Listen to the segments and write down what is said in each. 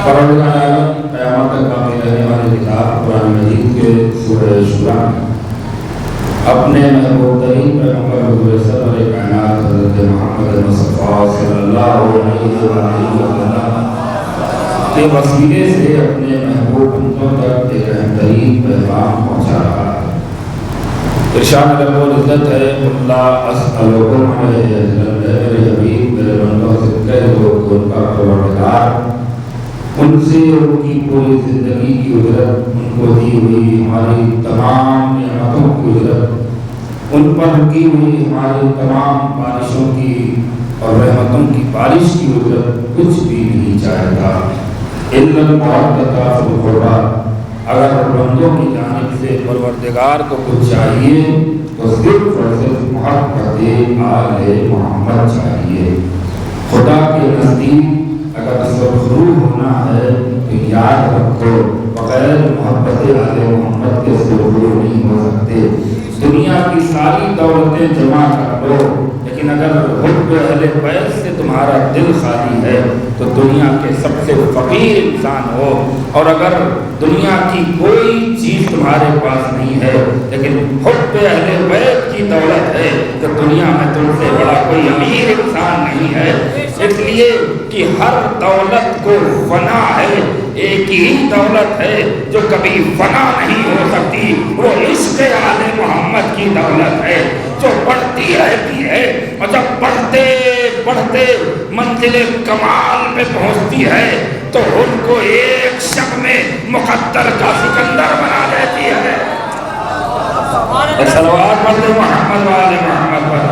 قیامت تک باقی رہنے والی کتاب قرآن مجید کے سورہ شورا میں اپنے محبوب ترین پیغمبر حضور سرور کائنات حضرت محمد مصطفیٰ صلی اللہ علیہ وسلم کے وسیلے سے اپنے محبوب امتوں تک ایک اہم ترین پیغام پہنچا رہا ہے۔ ارشاد رب العزت ہے اللہ اسألکم علیہ اجرا، میرے حبیب میرے بندوں سے کہہ دو کہ ان کا پروردگار ان سے ان کی پوری زندگی کی اجرت، ان کو دی ہوئی ہماری تمام نعمتوں کی اجرت، ان پر کی ہوئی ہماری تمام بارشوں کی اور رحمتوں کی بارش کی اجرت کچھ بھی نہیں چاہتا۔ الا المودۃ فی القربیٰ، اگر بندوں کی جانب سے پروردگار کو کچھ چاہیے تو صرف اور صرف محبت آل محمد چاہیے۔ خدا کے نزدیک اگر سرخرو ہونا ہے تو یاد رکھو بغیر محبت آل محمد کے سرخرو نہیں ہو سکتے۔ دنیا کی ساری دولتیں جمع کر لو لیکن اگر حب اہل بیت سے تمہارا دل خالی ہے تو دنیا کے سب سے فقیر انسان ہو، اور اگر دنیا کی کوئی چیز تمہارے پاس نہیں ہے لیکن حب اہل بیت کی دولت ہے تو دنیا میں تم سے بڑا کوئی امیر انسان نہیں ہے۔ اس لیے کہ ہر دولت کو فنا ہے، ایک ہی دولت ہے جو کبھی فنا نہیں ہو سکتی، وہ عشق آل محمد کی دولت ہے جو بڑھتی رہتی ہے، اور جب بڑھتے بڑھتے منزل کمال پہ پہنچتی ہے تو ان کو ایک شب میں مقدر کا سکندر بنا دیتی ہے۔ صلوات پڑھتے محمد وآل محمد پر۔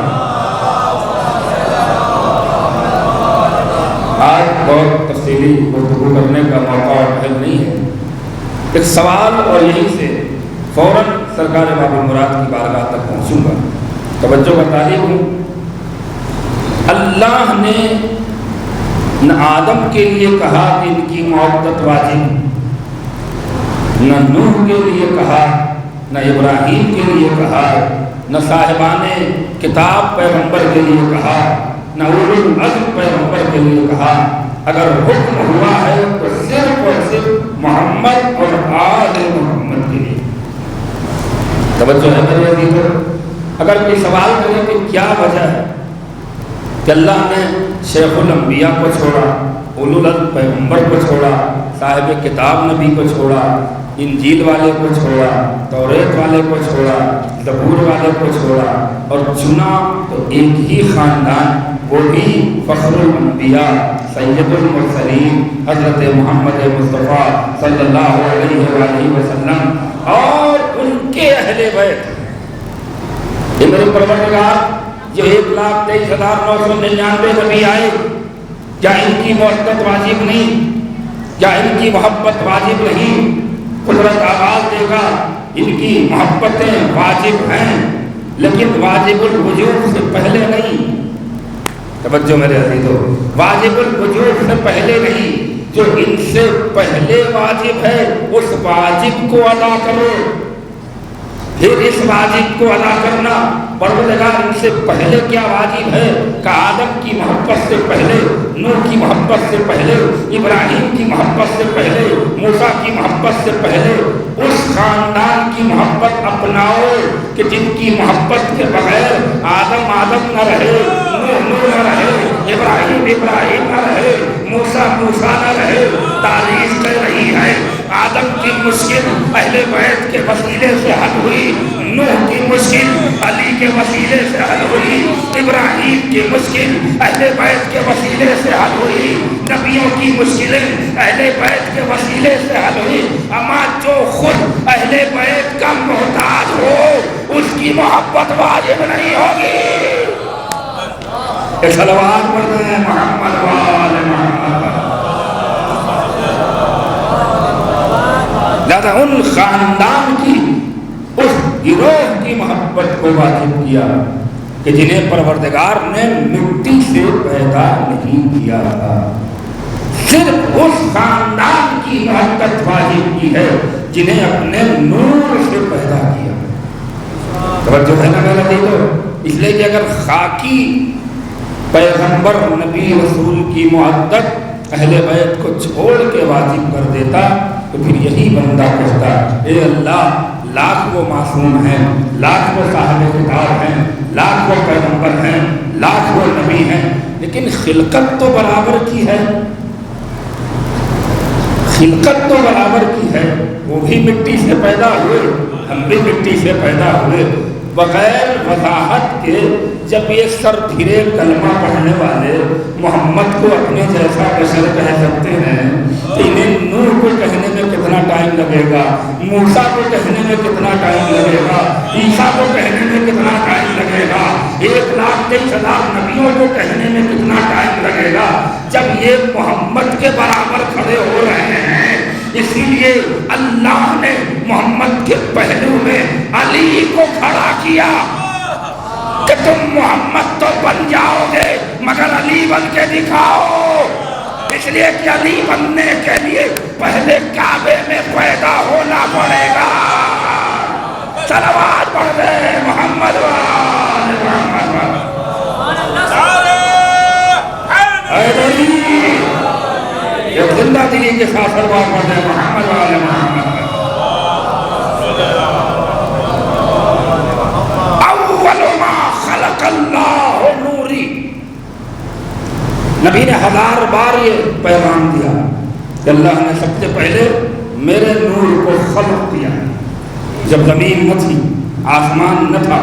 آج بہت تفصیلی گفتگو کرنے کا موقع اور محل نہیں ہے، ایک سوال اور یہیں سے فوراً سرکار باب المراد کی بارگاہ تک پہنچوں گا۔ توجہ بتا ہوں، اللہ نے نہ آدم کے لیے کہا کہ ان کی محبت واجب، نہ نوح کے لیے کہا، نہ ابراہیم کے لیے کہا، نہ صاحبان کتاب پیغمبر کے لیے کہا، نہ اولو العزم پیغمبر کے لیے کہا۔ اگر حکم ہوا ہے تو صرف اور صرف محمد اور آل محمد کے لیے۔ توجہ ہے میرے عزیزو، اگر کوئی سوال کرے کہ کیا وجہ ہے کہ اللہ نے شیخ الانبیاء کو چھوڑا، اولو العزم پیغمبر کو چھوڑا، صاحب کتاب نبی کو چھوڑا، انجیل والے کو چھوڑا، توریت والے کو چھوڑا، زبور والے کو چھوڑا، اور چنا تو ایک ہی خاندان، وہ بھی فخر الانبیاء سید المرسلین حضرت محمد مصطفیٰ صلی اللہ علیہ وآلہ وسلم اور ان کے اہل بیت۔ یہ میرے پروردگار جو 1,23,999 نبی آئے، کیا ان کی محبت واجب نہیں؟ کیا ان کی محبت واجب نہیں؟ قدرت آواز دے گا ان کی محبتیں واجب ہیں لیکن واجب الوجوب سے پہلے نہیں۔ توجہ میرے عزیزو، واجب الوجوب سے پہلے نہیں، جو ان سے پہلے واجب ہے اس واجب کو ادا کرو، پھر اس واجب کو ادا کرنا۔ پروردگار ان سے پہلے کیا واجب ہے کہ آدم کی محبت سے پہلے، نوح کی محبت سے پہلے، ابراہیم کی محبت سے پہلے، موسیٰ کی محبت سے پہلے اس خاندان کی محبت اپناؤ کہ جن کی محبت کے بغیر آدم آدم نہ رہے، نوح نوح نہ رہے، ابراہیم ابراہیم نہ رہے، موسیٰ موسیٰ نہ رہے۔ تاریخ کہہ رہی ہے آدم کی مشکل اہل بیت کے وسیلے سے حل ہوئی، نوح کی مشکل علی کے وسیلے سے حل ہوئی، ابراہیم کی مشکل اہل بیت کے وسیلے سے حل ہوئی، نبیوں کی مشکلیں اہل بیت کے وسیلے سے حل ہوئی۔ اما جو خود اہل بیت کا محتاج ہو اس کی محبت واجب نہیں ہوگی۔ صلوات پڑھتے ہیں محمد وآل محمد۔ لہذا ان خاندان کی اس گروہ کی محبت کو واجب کیا کہ جنہیں پروردگار نے مٹی سے پیدا نہیں کیا تھا، صرف اس خاندان کی محبت واجب کی ہے جنہیں اپنے نور سے پیدا کیا۔ توجہ ہے نا میرا دیکھو، اس لیے کہ اگر خاکی پیغمبر نبی رسول کی محبت اہل بیت کو چھوڑ کے واجب کر دیتا تو پھر یہی بندہ کہتا اے اللہ لاکھ وہ معصوم ہیں، لاکھ وہ صاحب کتاب ہیں، لاکھ وہ پیغمبر ہیں، لاکھ وہ نبی ہیں، لیکن خلقت تو برابر کی ہے، خلقت تو برابر کی ہے، وہ بھی مٹی سے پیدا ہوئے، ہم بھی مٹی سے پیدا ہوئے۔ بغیر وضاحت کے جب یہ سر پھرے کلمہ پڑھنے والے محمد کو اپنے جیسا بشر کہہ سکتے ہیں تو انہیں نوح کو کہنے میں کتنا ٹائم لگے گا، موسیٰ کو کہنے میں کتنا ٹائم لگے گا، عیسیٰ کو کہنے میں کتنا ٹائم لگے گا، 1,23,000 نبیوں کو کہنے میں کتنا ٹائم لگے گا، جب یہ محمد کے برابر کھڑے ہو رہے ہیں۔ اسی لیے اللہ نے محمد کے پہلو میں علی کو کھڑا کیا کہ تم محمد تو بن جاؤ گے مگر علی بن کے دکھاؤ، اس لیے کہ علی بننے کے لیے پہلے کعبے میں پیدا ہونا پڑے گا۔ صلوات پڑھ دے محمد وآل محمد۔ یہ زندہ دلی کے ساتھ صلوات پڑھ دے محمد وآل محمد۔ اللہ نوری، نبی نے 1000 بار یہ پیغام دیا کہ اللہ نے سب سے پہلے میرے نور کو خلق کیا۔ جب زمین نہ تھی، آسمان نہ تھا،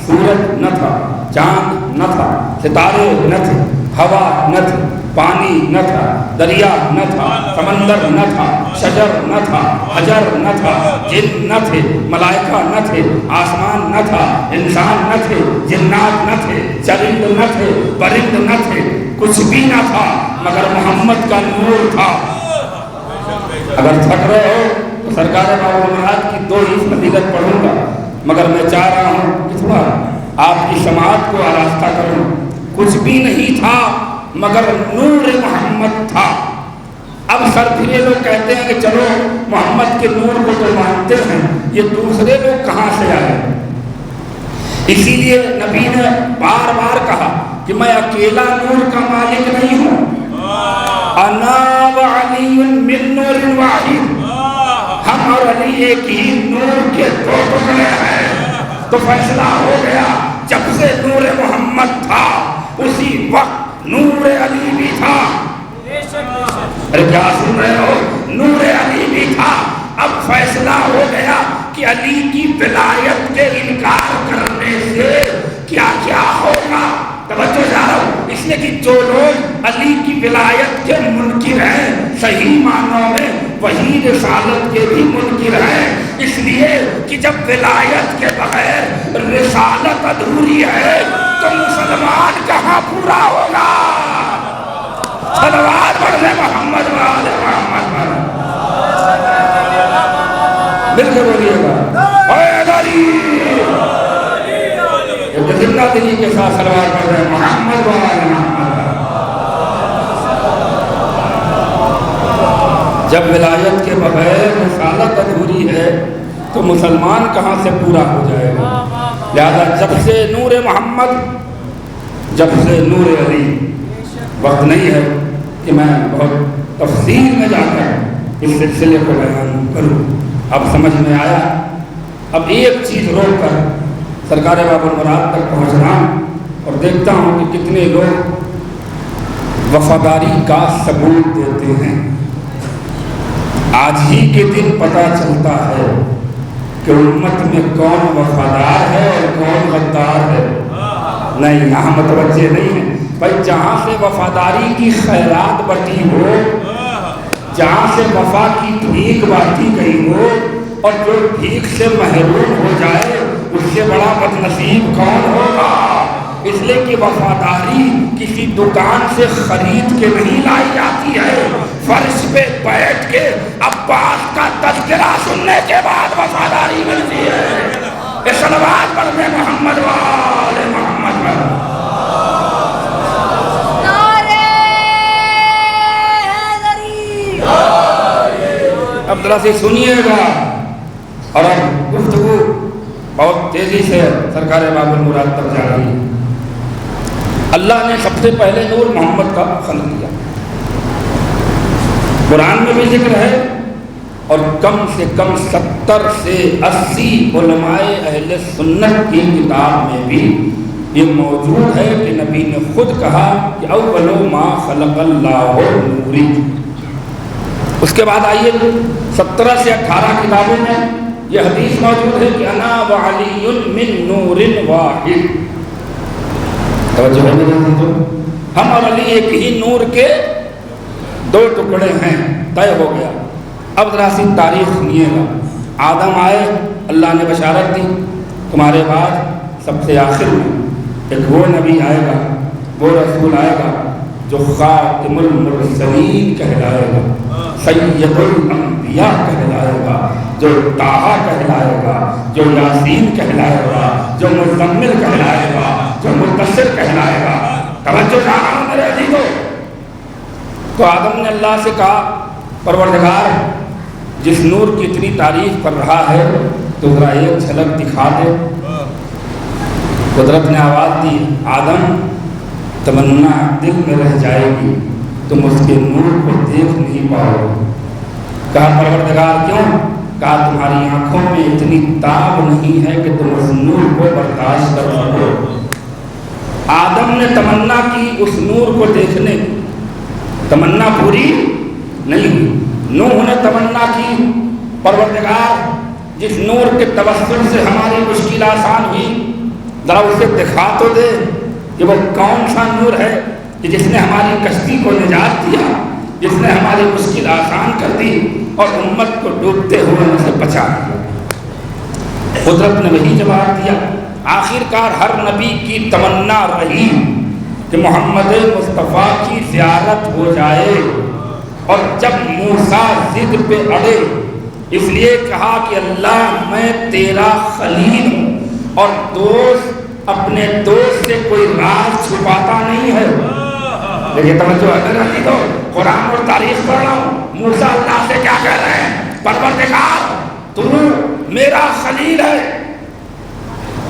سورج نہ تھا، چاند نہ تھا، ستارے نہ تھے، ہوا نہ تھی، پانی نہ تھا، دریا نہ تھا، سمندر نہ تھا، شجر نہ تھا، حجر نہ تھا، جن نہ تھے، ملائکہ نہ تھے، آسمان نہ تھا، انسان نہ تھے، جنات نہ تھے، چرند نہ تھے، پرند نہ تھے، کچھ بھی نہ تھا مگر محمد کا نور تھا۔ اگر تھک رہے ہو تو سرکار بابرمراد کی 2 ہی فضیلت پڑھوں گا، مگر میں چاہ رہا ہوں کہ تھوڑا آپ کی سماعت کو آراستہ کروں۔ کچھ بھی نہیں تھا مگر نور محمد تھا۔ اب سر پھرے لوگ کہتے ہیں کہ چلو محمد کے نور کو تو مانتے ہیں، یہ دوسرے لوگ کہاں سے آئے؟ اسی لیے نبی نے بار بار کہا کہ میں اکیلا نور کا مالک نہیں ہوں، انا وعلی من نور واحد، ہم اور علی ایک ہی نور کے 2 ٹکڑے ہیں۔ تو فیصلہ ہو گیا، جب سے نور محمد تھا اسی وقت نور علی بھی تھا۔ ارے کیا سن رہے ہو؟ نور علی بھی تھا۔ اب فیصلہ ہو گیا کہ علی کی ولایت کے انکار کرنے سے کیا کیا ہوگا۔ توجہ جا رہا ہوں، اس لیے کہ جو لوگ علی کی ولایت کے منکر ہیں صحیح معنوں میں وہی رسالت کے بھی منکر ہیں، اس لیے کہ جب ولایت کے بغیر رسالت ادھوری ہے تو مسلمان کہاں پورا ہوگا؟ صلوات پڑھ دے محمد وآل محمد۔ مل کے بولیے گا اے علی، زندہ دلی کے ساتھ صلوات پڑھ دے محمد وآل محمد۔ جب ولایت کے بغیر رسالت ادھوری ہے تو مسلمان کہاں سے پورا ہو جائے گا؟ لہذا جب سے نور محمد، جب سے نور علی، وقت نہیں ہے کہ میں بہت تفصیل میں جا کر اس سلسلے کو بیان کروں۔ اب سمجھ میں آیا۔ اب ایک چیز روک کر سرکار بابرمراد تک پہنچ رہا ہوں اور دیکھتا ہوں کہ کتنے لوگ وفاداری کا ثبوت دیتے ہیں۔ آج ہی کے دن پتہ چلتا ہے کہ امت میں کون وفادار ہے اور کون غدار ہے۔ نہیں، یہاں متوجہ نہیں ہے بھائی۔ جہاں سے وفاداری کی خیرات بٹی ہو، جہاں سے وفا کی بھیک بانٹی گئی ہو اور جو بھیک سے محروم ہو جائے اس سے بڑا بد نصیب کون ہوگا؟ اس لیے کہ وفاداری کسی دکان سے خرید کے نہیں لائی جاتی ہے، فرش پہ بیٹھ کے عباس کا تذکرہ سننے کے بعد وفاداری ملتی ہے۔ صلوات پڑھ دے محمد وآل محمد۔ اب ذرا سے سنیے گا اور اب گفتگو بہت تیزی سے سرکار بابرمراد تک جا رہی ہے۔ اللہ نے سب سے پہلے نور محمد کا خلق کیا۔ قرآن میں بھی ذکر ہے اور کم سے کم 70 سے 80 علماء اہل سنت کی کتاب میں بھی یہ موجود ہے کہ نبی نے خود کہا کہ اول ما خلق اللہ نوری۔ اس کے بعد آئیے 17 سے 18 کتابوں میں یہ حدیث موجود ہے کہ انا وعلی من نور واحد۔ توجہ ہے میرے دوستو، ہم اور علی ایک ہی نور کے 2 ٹکڑے ہیں، طے ہو گیا۔ اب ذرا سی تاریخ سنیے گا۔ آدم آئے، اللہ نے بشارت دی تمہارے بعد سب سے آخر میں ایک وہ نبی آئے گا، وہ رسول آئے گا جو خاتم المرسلین کہلائے گا، سید الانبیاء کہلائے گا، جو طٰہٰ کہلائے گا، جو یاسین کہلائے گا، جو مزمل کہلائے گا، جو مدثر کہلائے گا۔ توجہ جانا میرے عزیزو۔ تو آدم نے اللہ سے کہا پروردگار جس نور کی اتنی تعریف کر رہا ہے تو ذرا ایک جھلک دکھا دے۔ قدرت نے آواز دی آدم تمنا دل میں رہ جائے گی، تم اس کے نور کو دیکھ نہیں پاؤ گے۔ کہا پروردگار کیوں؟ کہا تمہاری آنکھوں میں اتنی تاب نہیں ہے کہ تم اس نور کو برداشت کر سکو۔ آدم نے تمنا کی اس نور کو دیکھنے کی، تمنا پوری نہیں ہوئی۔ نوح نے تمنا کی پروردگار جس نور کے توسل سے ہماری مشکل آسان ہوئی ذرا اسے دکھا تو دے کہ وہ کون سا نور ہے کہ جس نے ہماری کشتی کو نجات دیا، جس نے ہماری مشکل آسان کر دی اور امت کو ڈوبتے ہوئے ان سے بچا دیا۔ قدرت نے وہی جواب دیا۔ آخر کار ہر نبی کی تمنا رہی کہ محمد مصطفیٰ کی زیارت ہو جائے، اور جب موسیٰ ضد پہ اڑے اس لیے کہا کہ اللہ میں تیرا خلیل ہوں اور دوست اپنے دوست سے کوئی راز چھپاتا نہیں ہے۔ لیکن توجہ ہے تو قرآن اور تاریخ پڑھ رہا ہوں، موسیٰ اللہ سے کیا کہہ رہے ہیں؟ پروردگار تو میرا خلیل ہے،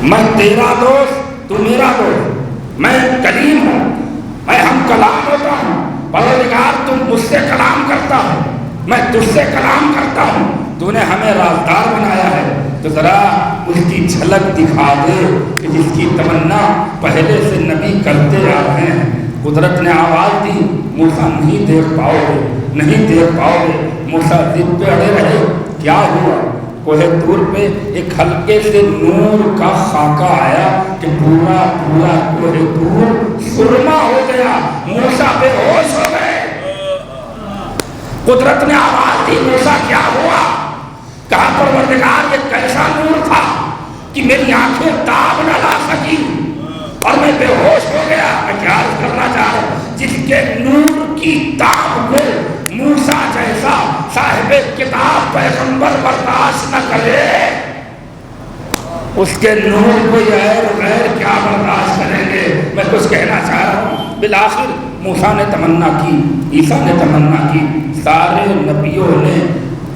میں تیرا دوست، تو میرا دوست، میں کلیم ہوں، میں ہم کلام ہوتا ہوں۔ پروردگار تم مجھ سے کلام کرتا ہو، میں تجھ سے کلام کرتا ہوں، تو نے ہمیں رازدار بنایا ہے، تو ذرا اس کی جھلک دکھا دے کہ جس کی تمنا پہلے سے نبی کرتے آ رہے ہیں۔ قدرت نے آواز دی موسیٰ نہیں دیکھ پاؤ گے، نہیں دیکھ پاؤ گے۔ موسیٰ ضد پہ اڑے رہے۔ کیا ہوا؟ کوہ طور پہ ایک ہلکے سے نور کا خاکہ آیا کہ پورا پورا کوہ طور سرما ہو گیا، موسیٰ بے ہوش ہو گئے۔ قدرت نے آواز دی موسیٰ کیا ہوا؟ کہا پروردگار یہ کیسا نور تھا کہ میری آنکھیں تاب نہ لا سکی اور میں بے ہوش ہو گیا۔ میں کیا عرض کرنا چاہ رہا ہوں، جس کے نور کی تاب کو موسیٰ جیسا صاحب کتاب پیغمبر برداشت نہ کرے، اس کے نور کو غیر کیا برداشت کریں گے۔ میں کچھ کہنا چاہ رہا ہوں، بالآخر موسیٰ نے تمنا کی، عیسیٰ نے تمنا کی، سارے نبیوں نے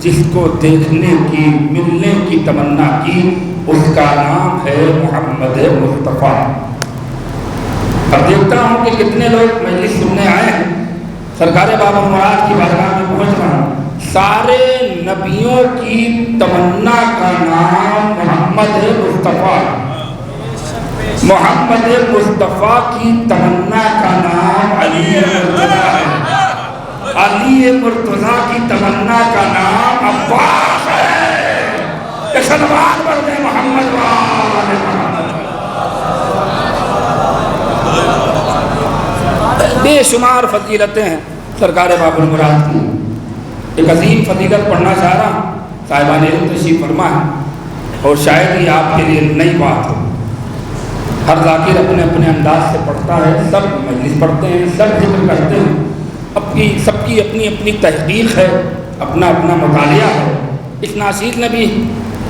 جس کو دیکھنے کی ملنے کی تمنا کی اس کا نام ہے محمد مصطفیٰ۔ اب دیکھتا ہوں کہ کتنے لوگ مجلس سننے آئے ہیں، سرکار بابرمراد کی بارگاہ میں پہنچ رہا ہوں۔ سارے نبیوں کی تمنا کا نام محمد مصطفیٰ، محمد مصطفیٰ کی تمنا کا نام علی مرتضیٰ ہے، علی مرتضیٰ کی تمنا کا نام عباس ہے۔ سلوات پڑھ دیں محمد وآل محمد۔ بے شمار فضیلتیں ہیں سرکار بابرمراد کی۔ ایک عظیم فضیلت پڑھنا چاہ رہا ہوں، صاحبان علم تشریف فرما ہے، اور شاید یہ آپ کے لیے نئی بات ہو۔ ہر ذاکر اپنے اپنے انداز سے پڑھتا ہے، سب مجلس پڑھتے ہیں، سب ذکر کرتے ہیں، سب کی اپنی اپنی تحقیق ہے، اپنا اپنا مطالعہ ہے۔ اس ناصیر نے بھی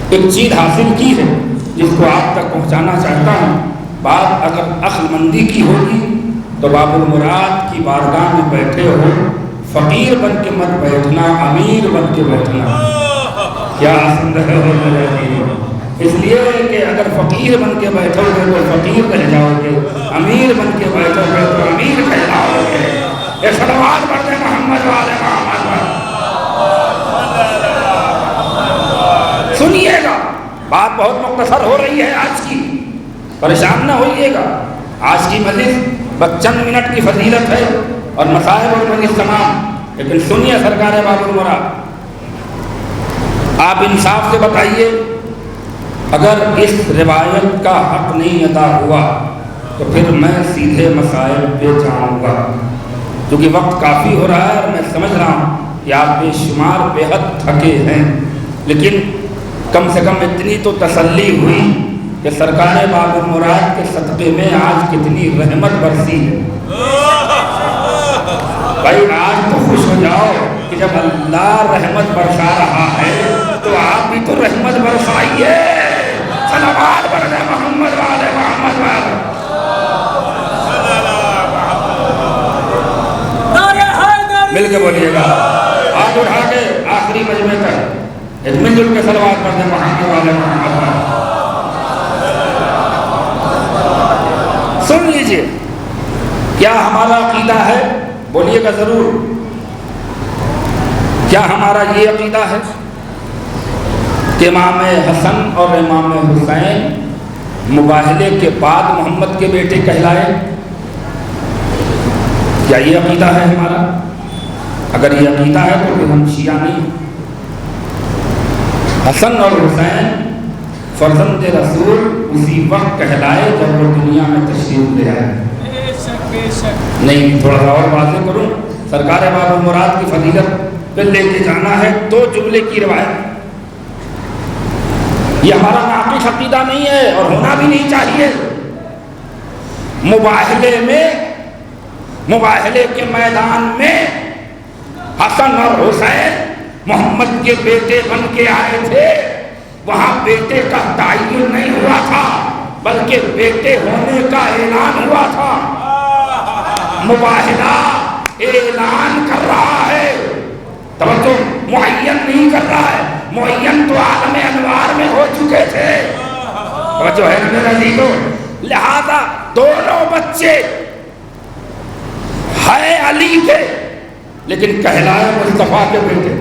ایک چیز حاصل کی ہے جس کو آپ تک پہنچانا چاہتا ہوں۔ بات اگر عقل مندی کی ہوگی تو بابرمراد کی بارگاہ میں بیٹھے ہو، فقیر بن کے مت بیٹھنا، امیر بن کے بیٹھنا۔ کیا سن رہے ہو میرے عزیز؟ اس لیے کہ اگر فقیر بن کے بیٹھو گے تو فقیر کہہ جاؤ گے، امیر بن کے بیٹھو گے تو امیر کہہ جاؤ گے۔ یہ صلوات پڑھتے محمد والے محمد۔ بہت مختصر ہو رہی ہے آج کی، پریشان نہ ہوئیے گا، آج کی مجلس بس چند منٹ کی فضیلت ہے اور مصائب اور مجلس تمام، لیکن سنیے سرکار باب المراد، آپ انصاف سے بتائیے اگر اس روایت کا حق نہیں ادا ہوا تو پھر میں سیدھے مسائل پہ جاؤں گا، کیونکہ وقت کافی ہو رہا ہے اور میں سمجھ رہا ہوں کہ آپ بے شمار بے حد تھکے ہیں، لیکن کم سے کم اتنی تو تسلی ہوئی کہ سرکار باب المراد کے صدقے میں آج کتنی رحمت برسی ہے۔ بھائی آج تو خوش ہو جاؤ کہ جب اللہ رحمت برسا رہا ہے تو آپ بھی تو رحمت برسائیے، صلوات پڑھیں محمد والے محمد والے۔ مل کے بولیے گا، ہاتھ اٹھا کے آخری مجمع تک ایک مل جل کے صلوات پڑھیں محمد والے محمد والے۔ سن لیجئے، کیا ہمارا عقیدہ ہے؟ بولیے گا ضرور، کیا ہمارا یہ عقیدہ ہے کہ امام حسن اور امام حسین مباہلے کے بعد محمد کے بیٹے کہلائے؟ کیا یہ عقیدہ ہے ہمارا؟ اگر یہ عقیدہ ہے تو پھر ہم شیعہ نہیں۔ حسن اور حسین فرزند رسول اسی وقت کہلائے جب وہ دنیا میں تشریف لے آئے۔ نہیں، تھوڑا سا اور واضح کروں، سرکار باب المراد کی فضیلت پہ لے کے جانا ہے دو جملے کی روایت، یہ ہمارا ناقص عقیدہ نہیں ہے اور ہونا بھی نہیں چاہیے۔ مباہلے کے میدان میں حسن اور حسین محمد کے بیٹے بن کے آئے تھے، وہاں بیٹے کا تعین نہیں ہوا تھا بلکہ بیٹے ہونے کا اعلان ہوا تھا۔ مباہلہ اعلان کر رہا ہے، توجہ، معین نہیں کر رہا ہے، معین تو عالم انوار میں ہو چکے تھے، توجہ ہے میرے عزیزو۔ لہذا دونوں بچے ہے علی کے لیکن کہلائے مصطفیٰ کے بیٹے،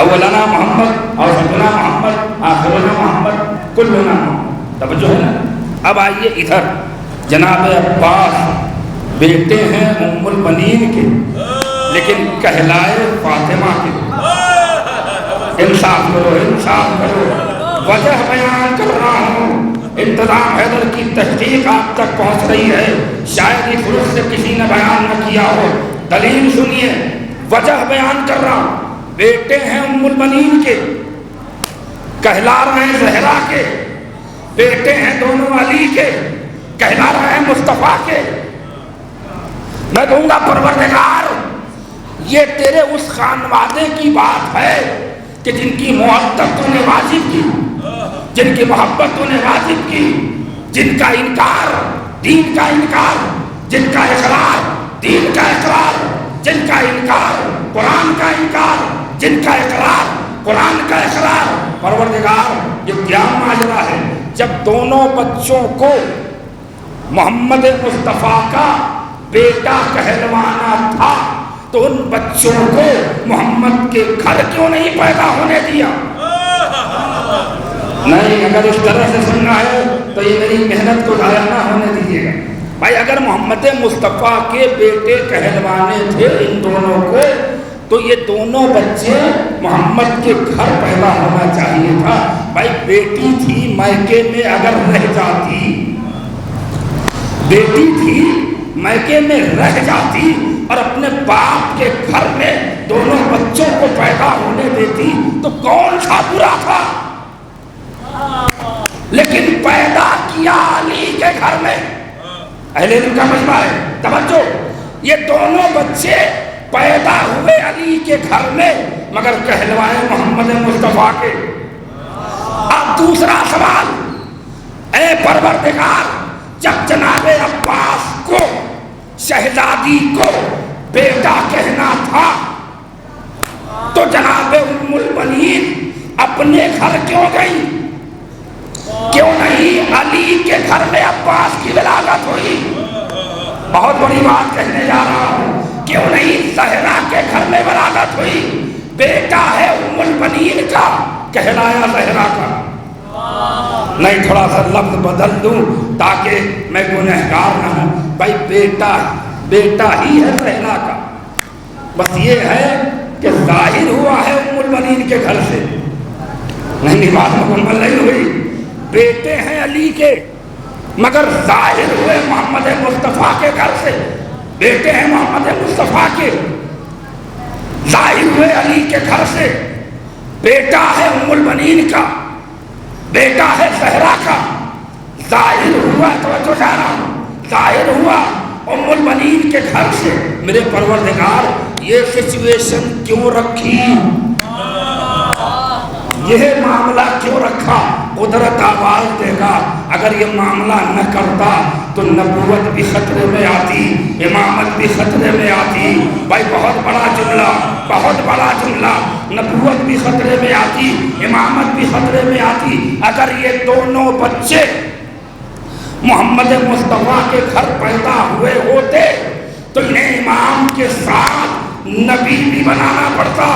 اولنا محمد اور سیدنا محمد آخرنا محمد کلنا محمد، توجہ ہے نا۔ اب آئیے ادھر، جناب عباس بیٹے ہیں ام البنین کے لیکن کہلائے فاطمہ کے۔ انصاف کرو، انصاف کرو، وجہ بیان کر رہا ہوں، انتظام حیدر کی تحقیق آپ تک پہنچ رہی ہے، شاید اس درست سے کسی نے بیان نہ کیا ہو، دلیل سنیے، وجہ بیان کر رہا ہوں۔ بیٹے ہیں ام البنین کے، کہلا رہے ہیں زہرا کے، بیٹے ہیں دونوں علی کے، کہلا رہے ہیں مصطفیٰ کے۔ میں کہوں گا پروردگار یہ تیرے اس خانوادے کی بات ہے کہ جن کی محبت تو نے واجب کی، جن کی محبت تو نے واجب کی، جن کا انکار دین کا انکار، جن کا اقرار دین کا اقرار، جن کا انکار قرآن کا انکار، جن کا اقرار قرآن کا اقرار۔ پروردگار یہ کیا ماجرا ہے؟ جب دونوں بچوں کو محمد مصطفیٰ کا بیٹا کہلوانا تھا تو ان بچوں کو محمد کے گھر کیوں نہیں پیدا ہونے دیا؟ نہیں، اگر اس طرح سے سننا ہے تو یہ میری محنت کو ضائع نہ ہونے دیجیے گا۔ بھائی اگر محمد مصطفیٰ کے بیٹے کہلوانے تھے ان دونوں کو تو یہ دونوں بچے محمد کے گھر پیدا ہونا چاہیے تھا۔ بھائی بیٹی تھی میکے میں اگر رہ جاتی، بیٹی تھی میکے میں رہ جاتی اور اپنے باپ کے گھر میں دونوں بچوں کو پیدا ہونے دیتی تو کون سا برا تھا؟ لیکن پیدا کیا علی کے گھر میں، اہل علم کا مجمع ہے، توجہ، یہ دونوں بچے پیدا ہوئے علی کے گھر میں مگر کہلوائے محمد مصطفیٰ کے۔ اب دوسرا سوال، اے پروردگار جب جناب عباس کو شہزادی کو بیٹا کہنا تھا تو جناب ام البنین اپنے گھر کیوں گئی؟ کیوں نہیں علی کے گھر میں عباس کی ولادت ہوئی؟ بہت بڑی بات کہنے جا رہا ہوں، کیوں نہیں زہرا کے گھر میں ولادت ہوئی؟ بیٹا ہے ام البنین کا، کہلایا زہرا کا۔ نہیں تھوڑا سا لفظ بدل دوں تاکہ میں گنہگار نہ ہوں. بھائی بیٹا ہی ہے زہرا کا، بس یہ ہے کہ ظاہر ہوا ہے ام المؤمنین کے گھر سے. نہیں بات مکمل نہیں ہوئی. بیٹے ہیں علی کے مگر ظاہر ہوئے محمد مصطفیٰ کے گھر سے. بیٹے ہیں محمد مصطفیٰ کے، ظاہر ہوئے علی کے گھر سے. بیٹا ہے ام المؤمنین کا، بیٹا ہے زہرا کا. ظاہر ہوا، توجہ جا رہا ہوں، ظاہر ہوا ام المؤمنین کے گھر سے. میرے پروردگار یہ سچویشن کیوں رکھی، یہ معاملہ کیوں رکھا؟ قدرت آواز دے گا. اگر یہ معاملہ نہ کرتا تو نبوت بھی خطرے میں آتی، امامت بھی خطرے میں آتی. بھائی بہت بڑا جملہ، بہت بڑا جملہ. نبوت بھی خطرے میں آتی، امامت بھی خطرے میں آتی. اگر یہ دونوں بچے محمد مصطفیٰ کے گھر پیدا ہوئے ہوتے تو انہیں امام کے ساتھ نبی بھی بنانا پڑتا.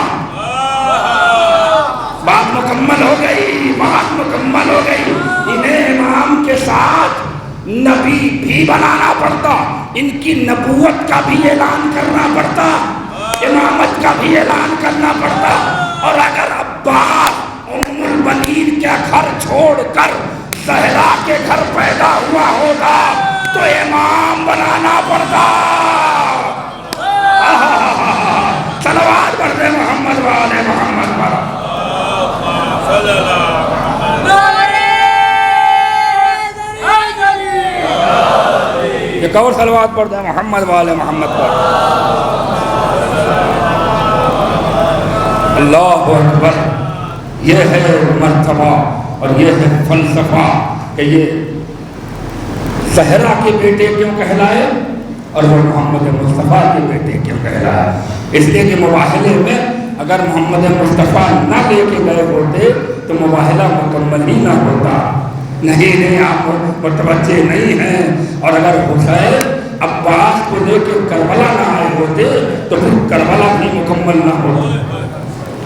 بات مکمل ہو گئی، بات مکمل ہو گئی. انہیں امام کے ساتھ نبی بھی بنانا پڑتا، ان کی نبوت کا بھی اعلان کرنا پڑتا، امامت کا بھی اعلان کرنا پڑتا. اور اگر عباس ام المؤمنین کے گھر چھوڑ کر زہرا کے گھر پیدا ہوا ہوگا تو امام بنانا پڑتا. صلوات پڑھ دے محمد والے محمد پر. ایک اور صلوات پڑھ دیں محمد والے محمد پر. اللہ اکبر. یہ ہے مرتبہ اور یہ ہے فلسفہ کہ یہ زہرا کے بیٹے کیوں کہلائے اور وہ محمد مصطفیٰ کے بیٹے کیوں کہلائے. اس لیے کہ مباہلے میں اگر محمد مصطفیٰ نہ لے کے گئے ہوتے تو مباہلہ مکمل ہی نہ ہوتا. نہیں آپ متوجہ نہیں ہیں. اور اگر حسین عباس کو لے کے کربلا نہ آئے ہوتے تو پھر کربلا بھی مکمل نہ ہوتا.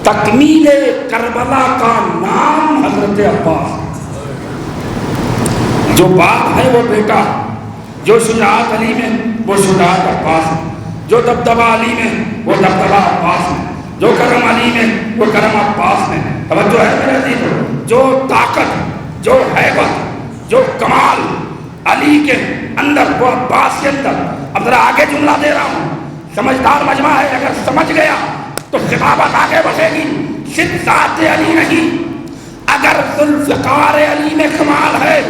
تکمیل کربلا کا نام حضرت عباس. جو باپ ہے وہ بیٹا، جو شجاعت علی میں وہ شجاعت عباس ہے، جو دبدبہ علی میں وہ دبدبہ عباس ہے، جو کرم علی میں وہ کرم عباس میں. توجہ ہے میرے عزیز. جو طاقت، جو ہیبت، جو کمال علی کے اندر وہ عباس کے اندر. اب ذرا آگے جملہ دے رہا ہوں، سمجھدار مجمع ہے، اگر سمجھ گیا تو خطابت آگے بڑھے گی. صرف ذات علی نہیں، اگر ذوالفقار علی میں کمال ہے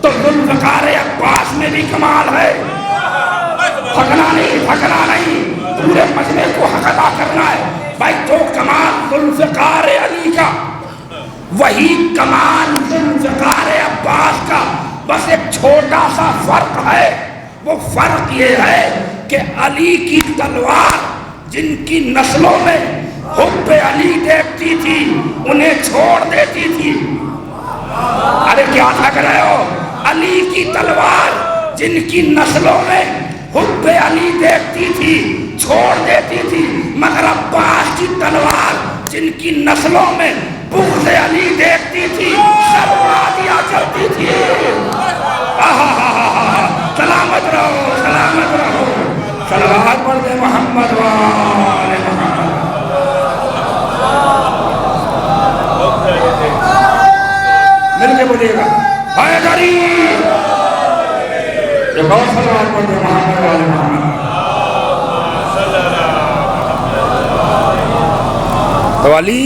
تو ذوالفقار عباس میں بھی کمال ہے. تھکنا نہیں، تھکنا نہیں، پورے مجمع کو حق ادا کرنا ہے. بھائی جو کمال ذوالفقار علی کا وہی کمال ذوالفقار عباس کا، بس ایک چھوٹا سا فرق ہے. وہ فرق یہ ہے کہ علی کی تلوار جن کی نسلوں میں حب علی دیکھتی تھی انہیں چھوڑ دیتی تھی. ارے کیا تھک رہے ہو؟ علی کی تلوار جن کی نسلوں میں حب علی دیکھتی تھی چھوڑ دیتی تھی، مگر عباس کی تلوار جن کی نسلوں میں بغض علی دیکھتی تھی سر اڑا دیا کرتی تھی. سلامت رہو، سلامت رہو. صلوات پڑھ دے محمد والے محمد. مل کے بولیے گا حیدری. ایک اور صلوات پڑھ دے محمد والے محمد. تو علی،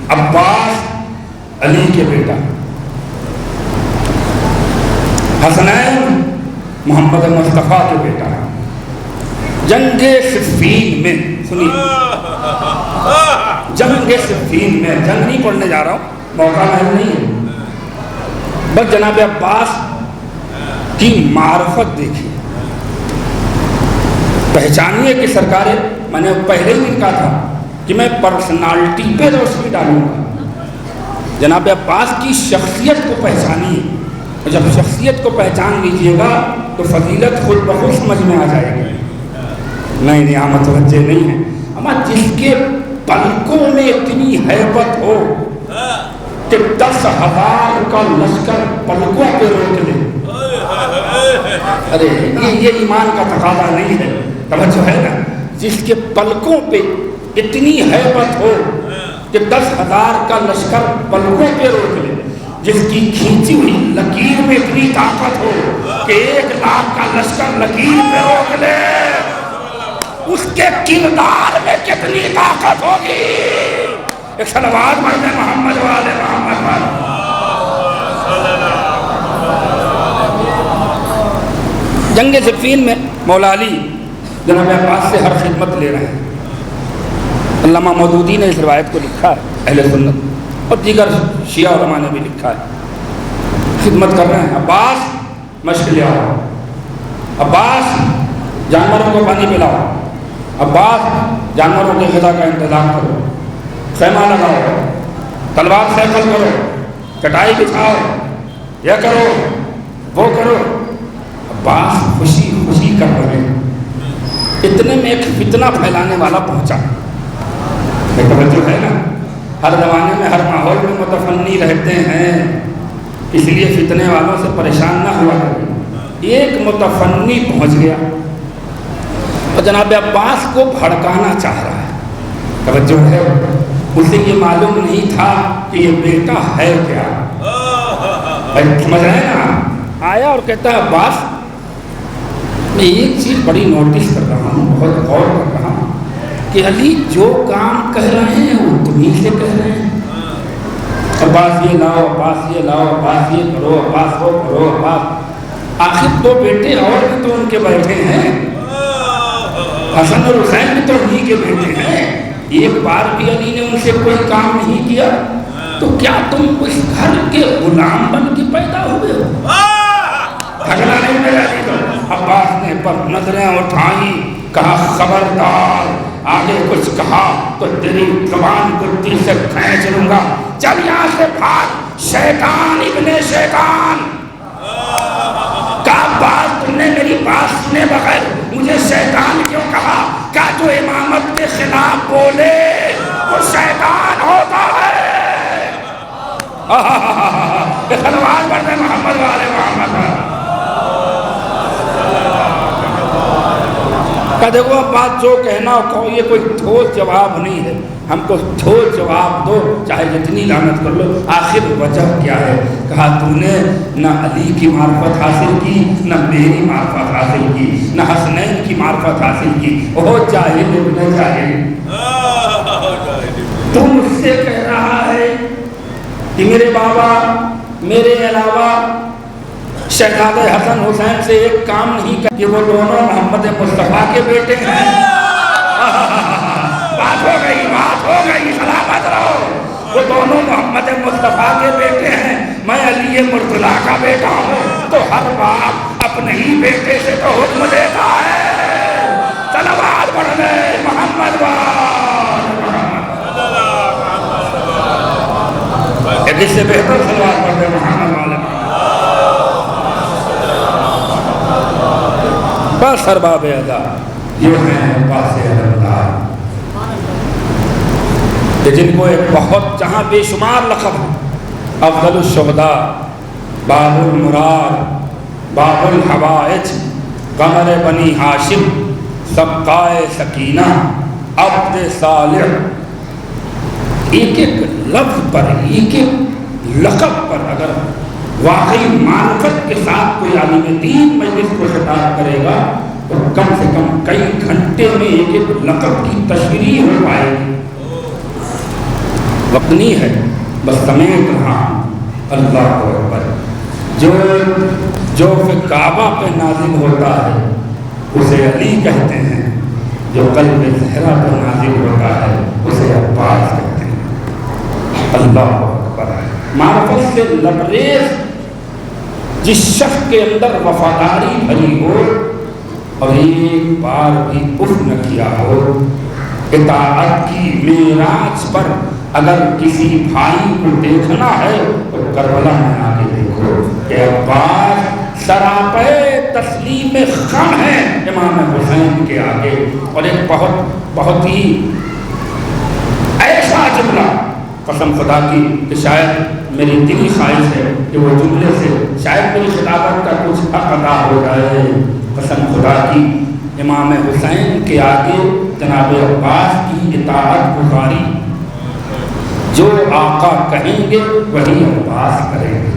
عباس علی کے بیٹا، حسنین محمد مصطفیٰ کے بیٹا. جنگ صفین میں سنیے، جنگ صفین میں، جنگ نہیں پڑھنے جا رہا ہوں، موقع محل نہیں ہے، بس جناب عباس کی معرفت دیکھیے، پہچانیے کہ سرکار، میں نے پہلے ہی کہا تھا کہ میں پرسنالٹی پہ روشنی ڈالوں گا. جناب عباس کی شخصیت کو پہچانیے، اور جب شخصیت کو پہچان لیجئے گا تو فضیلت خود بخود سمجھ میں آ جائے گی. نہیں آپ متوجہ نہیں ہیں. اما جس کے پلکوں میں اتنی ہیبت ہو، کہ 10,000 کا لشکر پلکوں پہ روک لے. ارے یہ ایمان کا تقاضا نہیں ہے, توجہ ہے نا. جس کے پلکوں پہ اتنی ہیبت ہو کہ 10,000 کا لشکر پلکوں پہ روک لے, جس کی کھینچی ہوئی لکیر میں اتنی طاقت ہو کہ 1,00,000 کا لشکر لکیر پہ روک لے, اس کے کردار میں کتنی طاقت ہوگی. ایک صلوات پڑھ دیں محمد والے محمد والے. جنگ صفین میں مولا علی جناب عباس سے ہر خدمت لے رہے ہیں. علامہ مودودی نے اس روایت کو لکھا ہے, اہل سنت اور دیگر شیعہ علماء نے بھی لکھا ہے. خدمت کر رہے ہیں. عباس مشق لے آؤ, عباس جانوروں کو پانی پلاؤ, عباس جانوروں کے غذا کا انتظام کرو, خیمہ لگاؤ, تلوار سیکل کرو, چٹائی بچھاؤ, یہ کرو وہ کرو. عباس خوشی خوشی کر رہے ہیں. اتنے میں ایک فتنہ پھیلانے والا پہنچا. ایک توجہ ہے نا, ہر زمانے میں ہر ماحول میں متفنی رہتے ہیں, اس لیے فتنے والوں سے پریشان نہ ہوا کریں. ایک متفنی پہنچ گیا اور جناب عباس کو بھڑکانا چاہ رہا ہے. توجہ ہے, اسے یہ معلوم نہیں تھا کہ یہ بیٹا ہے کیا. سمجھ رہے ہیں نا. آیا اور کہتا ہے عباس میں ایک چیز بڑی نوٹس کر رہا ہوں, بہت غور کر رہا ہوں کہ علی جو کام کہہ رہے ہیں وہ تمہیں سے کہہ رہے ہیں. عباس یہ لاؤ, عباس یہ لاؤ, عباس یہ کرو, عباس وہ کرو, عباس. آخر 2 بیٹے اور بھی تو ان کے بیٹھے ہیں, حسن اور حسین بھی تو انہی کے بیٹے ہیں. ایک بار بھی علی نے ان سے کوئی کام نہیں کیا, تو کیا تم اس گھر کے غلام بن کے پیدا ہوئے ہو؟ جھگڑا نہیں میرا علی کو. عباس نے پر نظریں اٹھائیں, کہا خبردار آگے کچھ کہا تو تیری زبان گدی سے کھینچ لوں گا. چل یہاں سے بھاگ, شیطان ابن شیطان. کہا عباس تم نے میری بات سنے بغیر مجھے شیطان کیوں کہا؟ کہا جو امامت کے خلاف بولے وہ شیطان ہوتا ہے. سلوات پڑھتے محمد والے محمد والے. کہ دیکھو اب بات جو کہنا ہو کہو, یہ کوئی ٹھوس جواب نہیں ہے. ہم کو ٹھوس جواب دو, چاہے جتنی لعنت کر لو. آخر وجہ کیا ہے؟ کہا تو نے نہ علی کی معرفت حاصل کی, نہ میری معرفت حاصل کی, نہ حسنین کی معرفت حاصل کی. او جاہل ابن جاہل, تو مجھ سے کہہ رہا ہے کہ میرے بابا میرے علاوہ شہزادہ حسن حسین سے ایک کام نہیں کر کہ وہ دونوں محمد مصطفیٰ کے بیٹے ہیں. بات ہو گئی, سلامت رہو. وہ دونوں محمد مصطفیٰ کے بیٹے ہیں, میں علی مرتضیٰ کا بیٹا ہوں. تو ہر باپ اپنے ہی بیٹے سے تو حکم دیتا ہے. صلوات پڑھ لے محمد اس سے بہتر صلوات پڑھ لے محمد والے. بس ارباب ادا یہ ہیں عباس علمدار, کہ جن کو ایک بہت جہاں بے شمار لقب ہے. افضل الشہداء, باب المراد, باب الحوائج, قمر بنی ہاشم, سبقائے سکینہ, عبد صالح. ایک ایک لفظ پر, ایک ایک لقب پر اگر واقعی معرفت کے ساتھ کوئی عالم دین مجلس کو خطاب کرے گا تو کم سے کم کئی گھنٹے میں ایک ایک لقب کی تشریح ہو پائے گی. وقت نہیں ہے, بس سمیت رہا. اللہ اکبر. جو کعبہ پہ نازل ہوتا ہے اسے علی کہتے ہیں, جو قلب زہرا پہ نازل ہوتا ہے اسے عباس کہتے ہیں. اللہ اکبر. معرفت سے لبریز جس شخص کے اندر وفاداری بھری ہو اور ایک بار بھی اف نہ کیا ہو, اطاعت کی معراج پر اگر کسی بھائی کو دیکھنا ہے تو کربلا میں آ کے دیکھو کہ عباس سراپے تسلیم خم ہے امام حسین کے آگے. اور ایک بہت ہی ایسا جملہ قسم خدا کی کہ شاید میری دلی خواہش ہے کہ وہ جملے سے شاید میری خطابت کا کچھ حق ادا ہو جائے۔ قسم خدا کی امام حسین کے آگے جناب عباس کی اطاعت گزاری، جو آقا کہیں گے وہی عباس کریں گے،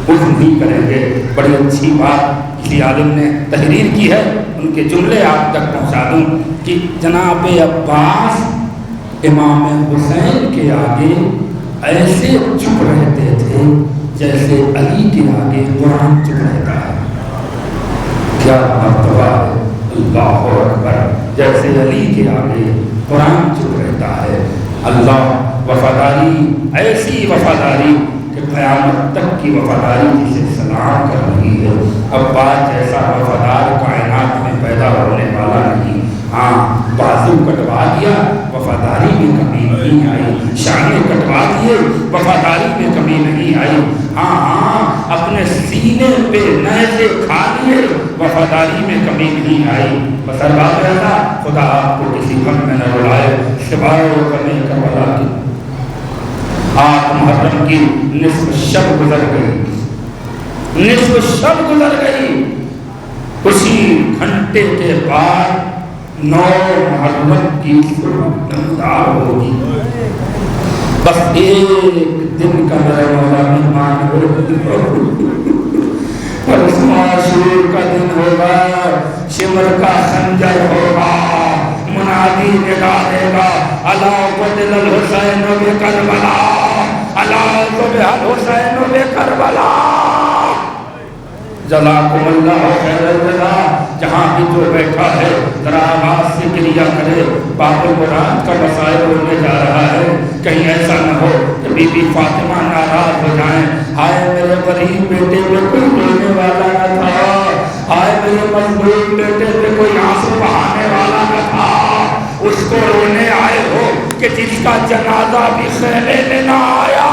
خود نہیں کریں گے۔ بڑی اچھی بات کسی عالم نے تحریر کی ہے، ان کے جملے آپ تک پہنچا دوں کہ جناب عباس امام حسین کے آگے ایسے چپ رہتے تھے جیسے علی کے آگے قرآن چپ رہتا ہے۔ کیا مرتبہ ہے، اللہ اکبر، جیسے علی کے آگے قرآن چپ رہتا ہے۔ اللہ وفاداری، ایسی وفاداری کہ قیامت تک کی وفاداری جسے سلام کر رہی ہے۔ عباس جیسا وفادار کائنات میں پیدا ہونے والا نہیں۔ ہاں، بازو کٹوا دیا، وفاداری میں کمی نہیں آئی، شانے کٹوا دیے، وفاداری میں کمی نہیں آئی۔ ہاں، اپنے سینے پہ نیزے کھا لیے، وفاداری میں کمی نہیں آئی۔ بس بات ایسا خدا آپ کو کسی غم میں نہ رلائے، سوائے کرنے کربلا کی۔ آج محرم کی نصف شب گزر گئی، نصف شب گزر گئی، اسی گھنٹے کے بعد 9 محرم کی صبح نمودار ہوگی۔ بس ایک دن کا میرا مولا مہمان پر اس معاشور کا دن ہوگا، شمر کا خنجر ہوگا، منادی ندا دے گا، الا قتل الحسین بکربلا، الا قتل الحسین بکربلا، جزاکم اللہ خیر الجزا۔ جہاں بھی جو بیٹھا ہے ذرا آواز سے کریا کرے، باب المراد کا مسائل ہونے جا رہا ہے، کہیں ایسا نہ ہو کہ بی بی فاطمہ ناراض ہو جائیں، ہائے میرے غریب بیٹے پہ کوئی رونے والا نہ تھا، ہائے میرے مظلوم بیٹے پہ کوئی آنسو بہانے والا نہ تھا، اس کو رونے آئے ہو کہ جس کا جنازہ بھی خیمے میں نہ آیا۔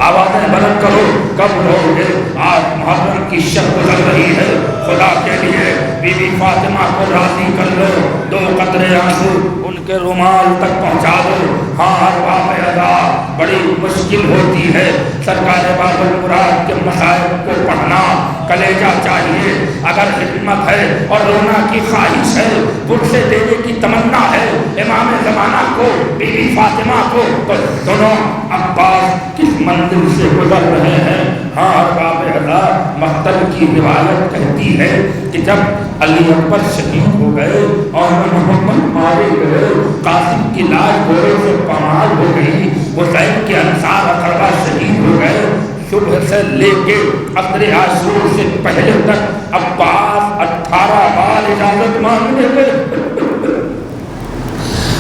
آوازیں بلند کرو، کب رو گے؟ آج محرم کی شب گزر رہی ہے، خدا کے لیے بی بی فاطمہ کو راضی کر لو، 2 قطرے آنسو ان کے رومال تک پہنچا دو۔ ہاں، ارباب ادا بڑی مشکل ہوتی ہے، سرکار باب المراد کے مسائل کو پڑھنا کلیجہ چاہیے۔ اگر حکمت ہے اور رونا کی خواہش ہے، دل سے دینے کی تمنا ہے امام زمانہ کو، بی بی فاطمہ کو، تو دونوں عباس کس منزل سے گزر رہے ہیں۔ ہاں، ارباب ادا مقتل کی روایت کہتی ہے کہ جب علی اکبر شہید ہو گئے اور محمد مارے گئے، قاسم کی لاش گھوڑے سے پامال ہو گئی، حسین کے انصار اقربا شہید ہو گئے، صبح سے لے کے عصر عاشور سے پہلے تک عباس 18 بار اجازت مانگنے گئے،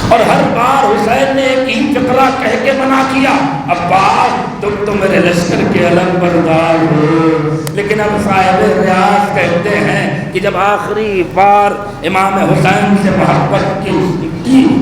اور ہر بار حسین نے ایک ہی فقرہ کہہ کے منع کیا، عباس تم تو میرے لشکر کے علم بردار ہو۔ لیکن اب صاحب ریاض کہتے ہیں کہ جب آخری بار امام حسین سے محبت کی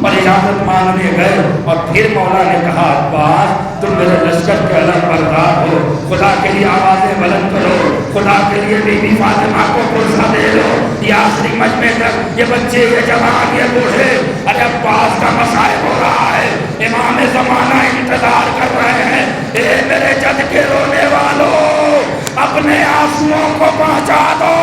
اور اجازت مانگنے گئے، اور پھر مولا نے کہا عباس تم میرے لشکر کے علم بردار ہو، خدا کے لیے آوازیں بلند کرو، خدا کے لیے بی بی فاطمہ کو پرسہ دے لو، یہ آخری مجمع تک، یہ بچے، یہ جوان، یہ بوڑھے، ارے عباس کا مسائل ہو رہا ہے، امام زمانہ انتظار کر رہے ہیں۔ اے میرے جد کے رونے والوں، اپنے آنسوؤں کو پہنچا دو،